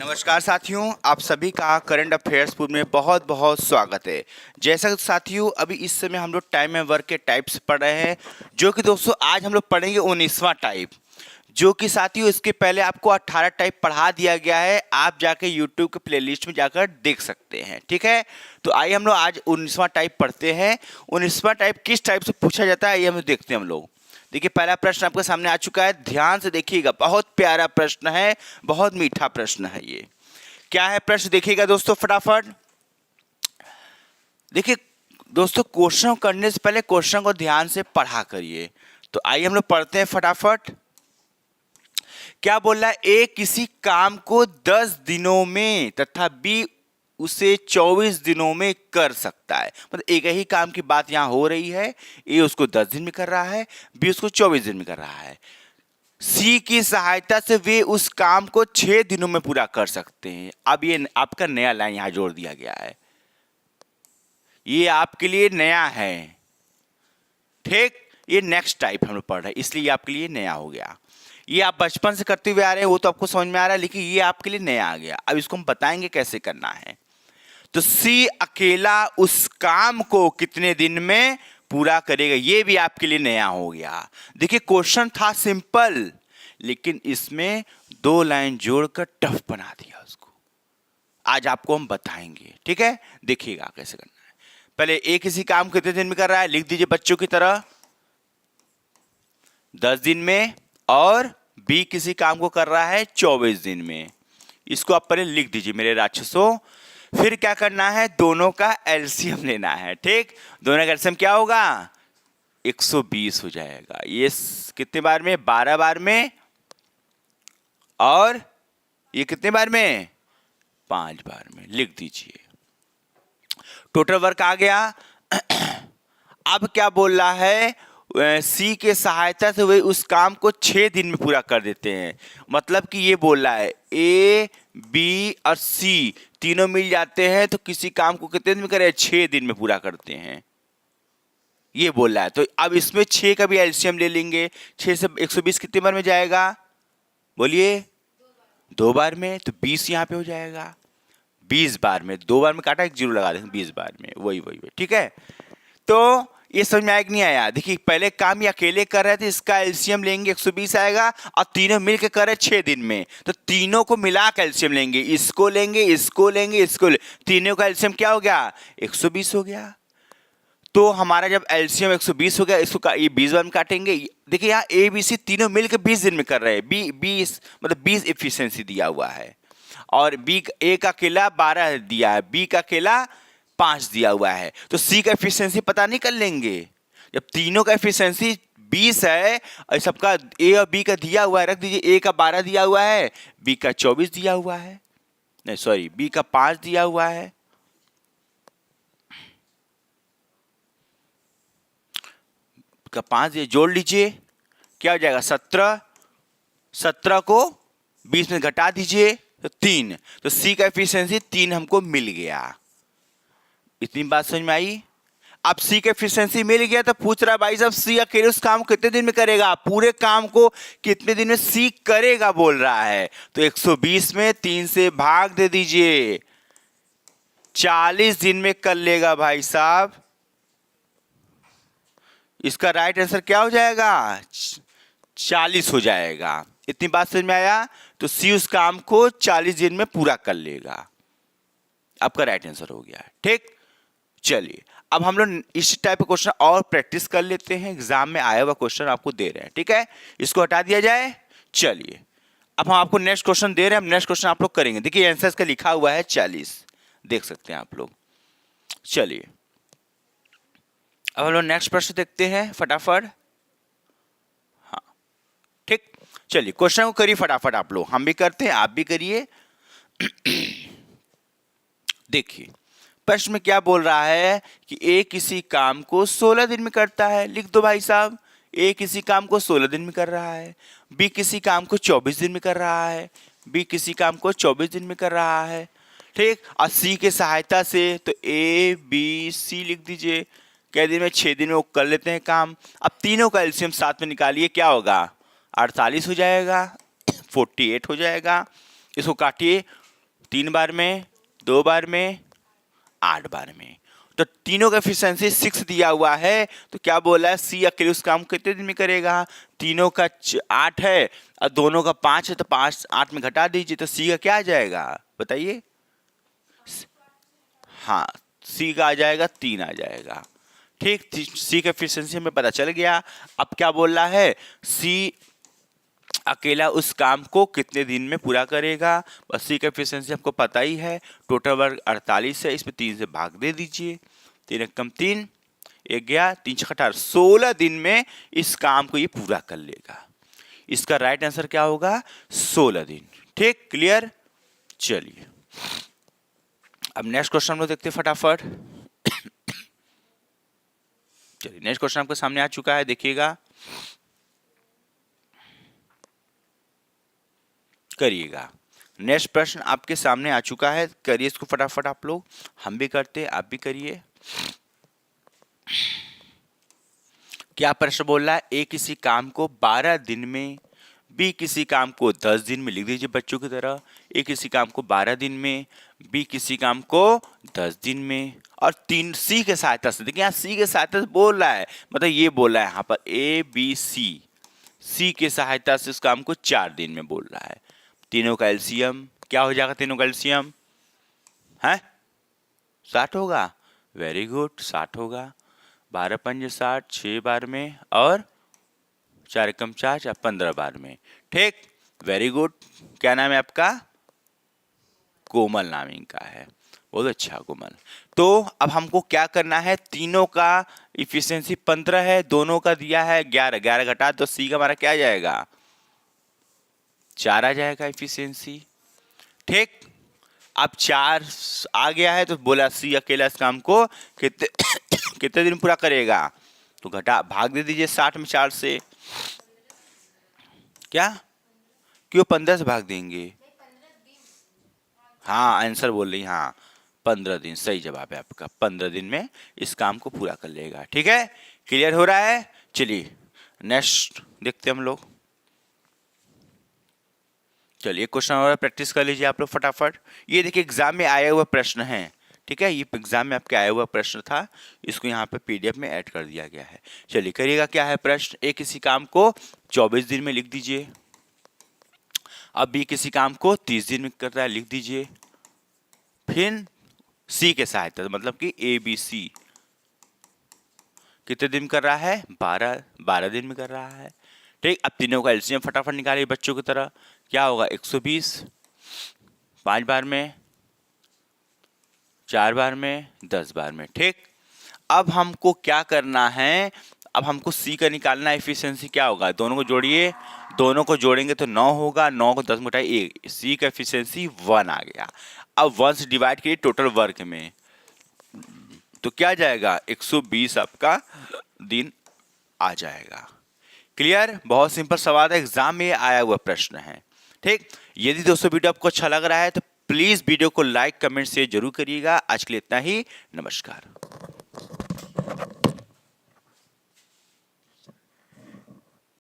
नमस्कार साथियों, आप सभी का करंट अफेयर्स पूर्व में बहुत बहुत स्वागत है। जैसा कि साथियों अभी इस समय हम लोग टाइम एंड वर्क के टाइप्स पढ़ रहे हैं, जो कि दोस्तों आज हम लोग पढ़ेंगे 19वां टाइप, जो कि साथियों इसके पहले आपको 18 टाइप पढ़ा दिया गया है। आप जाके यूट्यूब के प्लेलिस्ट में जाकर देख सकते हैं, ठीक है। तो आइए हम लोग आज 19वां टाइप पढ़ते हैं। 19वां टाइप किस टाइप से पूछा जाता है ये हम देखते हैं हम लोग। देखिए पहला प्रश्न आपके सामने आ चुका है, ध्यान से देखिएगा, बहुत प्यारा प्रश्न है, बहुत मीठा प्रश्न है। ये क्या है प्रश्न देखिएगा दोस्तों फटाफट। देखिए दोस्तों क्वेश्चन करने से पहले क्वेश्चन को ध्यान से पढ़ा करिए। तो आइए हम लोग पढ़ते हैं फटाफट। क्या बोल रहा है, ए किसी काम को 10 दिनों में तथा बी उसे 24 दिनों में कर सकता है। मतलब एक ही काम की बात यहां हो रही है, ए उसको 10 दिन में कर रहा है, बी उसको 24 दिन में कर रहा है। सी की सहायता से वे उस काम को 6 दिनों में पूरा कर सकते हैं। अब ये आपका नया लाइन यहां जोड़ दिया गया है, ये आपके लिए नया है, ठीक। ये नेक्स्ट टाइप हम लोग पढ़ रहे हैं, इसलिए ये आपके लिए नया हो गया। ये आप बचपन से करते हुए आ रहे हैं, वो तो आपको समझ में आ रहा है, लेकिन ये आपके लिए नया आ गया। अब इसको हम बताएंगे कैसे करना है। तो सी अकेला उस काम को कितने दिन में पूरा करेगा, ये भी आपके लिए नया हो गया। देखिए क्वेश्चन था सिंपल, लेकिन इसमें 2 लाइन जोड़कर टफ बना दिया उसको। आज आपको हम बताएंगे, ठीक है। देखिएगा कैसे करना है। पहले ए किसी काम को कितने दिन में कर रहा है, लिख दीजिए बच्चों की तरह 10 दिन में, और बी किसी काम को कर रहा है 24 दिन में। इसको आप पहले लिख दीजिए मेरे राक्षसों। फिर क्या करना है, दोनों का एलसीएम लेना है, ठीक। दोनों का एलसीएम क्या होगा, 120 हो जाएगा। ये कितने बार में, 12 बार में, और ये कितने बार में, 5 बार में। लिख दीजिए, टोटल वर्क आ गया। अब क्या बोल रहा है, सी के सहायता से वे उस काम को 6 दिन में पूरा कर देते हैं। मतलब कि ये बोल रहा है ए बी और सी तीनों मिल जाते हैं तो किसी काम को कितने दिन में करें, 6 दिन में पूरा करते हैं, ये बोल रहा है। तो अब इसमें 6 का भी एलसीएम ले लेंगे। 6 से 120 कितने बार में जाएगा, बोलिए 2 बार में, तो 20 यहाँ पे हो जाएगा। 20 बार में, 2 बार में काटा, एक जीरो लगा देंगे, 20 बार में, वही, ठीक है। तो ये समझ में आया कि नहीं आया। देखिए पहले काम ये अकेले कर रहे थे, इसका एलसीएम लेंगे 120 आएगा, और तीनों मिलकर कर रहे 6 दिन में, तो तीनों को मिला के एलसीएम लेंगे, इसको लेंगे, इसको लेंगे, इसको तीनों का एलसीएम क्या हो गया, 120 हो गया। तो हमारा जब एलसीएम 120 हो गया, इसको ये 20 बार में काटेंगे। देखिए यहाँ ए बी सी तीनों मिलकर 20 दिन में कर रहे हैं, 20 मतलब 20 एफिशिएंसी दिया हुआ है, और बी ए का अकेला 12 दिया है, बी का अकेला 5 दिया हुआ है। तो सी का एफिशिएंसी पता नहीं कर लेंगे। जब तीनों का एफिशिएंसी 20 है और सबका ए और बी का दिया हुआ है, रख दीजिए, ए का 12 दिया हुआ है, बी का 24 दिया हुआ है, नहीं सॉरी बी का 5 दिया हुआ है, का 5 जोड़ लीजिए, क्या हो जाएगा 17। 17 को 20 में घटा दीजिए तो 3, तो सी का एफिशिएंसी 3 हमको मिल गया। इतनी बात समझ में आई। अब सी का एफिशिएंसी मिल गया तो पूछ रहा है भाई साहब सी अकेले उस काम को कितने दिन में करेगा, पूरे काम को कितने दिन में सी करेगा बोल रहा है। तो 120 में 3 से भाग दे दीजिए, 40 दिन में कर लेगा भाई साहब। इसका राइट आंसर क्या हो जाएगा, 40 हो जाएगा। इतनी बात समझ में आया। तो सी उस काम को 40 दिन में पूरा कर लेगा, आपका राइट आंसर हो गया, ठीक। चलिए अब हम लोग इस टाइप के क्वेश्चन और प्रैक्टिस कर लेते हैं, एग्जाम में आया हुआ क्वेश्चन आपको दे रहे हैं, ठीक है। इसको हटा दिया जाए। चलिए अब हम आपको नेक्स्ट क्वेश्चन दे रहे हैं, हम नेक्स्ट क्वेश्चन आप लोग करेंगे। देखिए आंसर इसका लिखा हुआ है 40, देख सकते हैं आप लोग। चलिए अब हम लोग नेक्स्ट प्रश्न देखते हैं फटाफट। हाँ ठीक, चलिए क्वेश्चन को करिए फटाफट आप लोग, हम भी करते हैं आप भी करिए। देखिए प्रश्न में क्या बोल रहा है कि ए किसी काम को 16 दिन में करता है। लिख दो भाई साहब, ए किसी काम को 16 दिन में कर रहा है, बी किसी काम को 24 दिन में कर रहा है, बी किसी काम को 24 दिन में कर रहा है, ठीक। और सी के सहायता से तो ए बी सी लिख दीजिए, कै दिन में, 6 दिन में वो कर लेते हैं काम। अब तीनों का एलसीएम साथ में निकालिए, क्या होगा, 48 हो जाएगा, 48 हो जाएगा। इसको काटिए, 3 बार में, 2 बार में, 8 बार में। तो तीनों का एफिशिएंसी 6 दिया हुआ है, तो क्या बोला है, सी अकेले उस काम को कितने दिन में करेगा? तीनों का 8 है और दोनों का 5 है, तो 5 8 में घटा दीजिए, तो सी का क्या आ जाएगा बताइए? हाँ, सी का आ जाएगा 3 आ जाएगा। ठीक, सी का एफिशिएंसी हमें पता चल गया। अब क्या बोल रहा है, सी अकेला उस काम को कितने दिन में पूरा करेगा? बस सी का एफिशिएंसी आपको पता ही है, टोटल वर्क 48 है, इसमें 3 से भाग दे दीजिए, 3 कम 3, 1 गया, 3 6 18, 16 दिन में इस काम को ये पूरा कर लेगा। इसका राइट आंसर क्या होगा? 16 दिन। ठीक, क्लियर? चलिए अब नेक्स्ट क्वेश्चन हम लोग देखते हैं फटाफट। चलिए नेक्स्ट क्वेश्चन आपके सामने आ चुका है, देखिएगा, करिएगा। नेक्स्ट प्रश्न आपके सामने आ चुका है, करिए इसको फटाफट आप लोग, हम भी करते हैं, आप भी करिए। क्या प्रश्न बोल रहा है? ए किसी काम को 12 दिन में, बी किसी काम को 10 दिन में, लिख दीजिए बच्चों की तरह। ए किसी काम को 12 दिन में, बी किसी काम को 10 दिन में, और 3 सी के सहायता से, देखिए यहाँ सी के सहायता से बोल रहा है, मतलब ये बोल रहा है यहाँ पर ए बी सी के सहायता से उस काम को 4 दिन में बोल रहा है। तीनों का एलसीएम क्या हो जाएगा? तीनों का एलसीएम है 60 होगा। वेरी गुड, 60 होगा। 12 पंजे 60, 6 बार में, और 4 कम 4, 15 बार में। ठीक, वेरी गुड। क्या नाम है आपका? कोमल नाम इनका है। बहुत अच्छा कोमल। तो अब हमको क्या करना है, तीनों का इफिशियंसी 15 है, दोनों का दिया है 11, 11 घटा तो सी का हमारा क्या आ जाएगा? 4 आ जाएगा इफिशियंसी। ठीक, अब 4 आ गया है, तो बोला सी अकेला इस काम को कितने कितने दिन पूरा करेगा? तो घटा भाग दे दीजिए 60 में 4 से। क्या क्यों 15 से भाग देंगे? हाँ, आंसर बोल रही, हाँ 15 दिन सही जवाब है आपका। 15 दिन में इस काम को पूरा कर लेगा। ठीक है, क्लियर हो रहा है? चलिए नेक्स्ट देखते हैं हम लोग। चलिए क्वेश्चन और प्रैक्टिस कर लीजिए आप लोग फटाफट। ये देखिए एग्जाम में आया हुआ प्रश्न है। ठीक है, ये एग्जाम में आपके आया हुआ प्रश्न था, इसको यहाँ पे पीडीएफ में ऐड कर दिया गया है। चलिए करिएगा, क्या है प्रश्न? ए किसी काम को 24 दिन में लिख दीजिए। अब बी किसी काम को 30 दिन में कर रहा है, लिख दीजिए। फिर सी के सहायता, मतलब कि ए बी सी कितने दिन कर रहा है? 12 दिन में कर रहा है। ठीक, अब तीनों का एलसीएम फटाफट निकालिए बच्चों की तरह। क्या होगा? 120, 5 बार में, 4 बार में, 10 बार में। ठीक, अब हमको क्या करना है? अब हमको सी का निकालना है। एफिशिएंसी क्या होगा? दोनों को जोड़िए, दोनों को जोड़ेंगे तो 9 होगा, 9 को 10 में उठाइए 1, सी का एफिशिएंसी 1 आ गया। अब 1 से डिवाइड कीजिए टोटल वर्क में, तो क्या जाएगा? 120 आपका दिन आ जाएगा। क्लियर? बहुत सिंपल सवाल है, एग्जाम में आया हुआ प्रश्न है। ठीक, यदि दोस्तों वीडियो आपको अच्छा लग रहा है तो प्लीज वीडियो को लाइक कमेंट शेयर जरूर करिएगा। आज के लिए इतना ही, नमस्कार।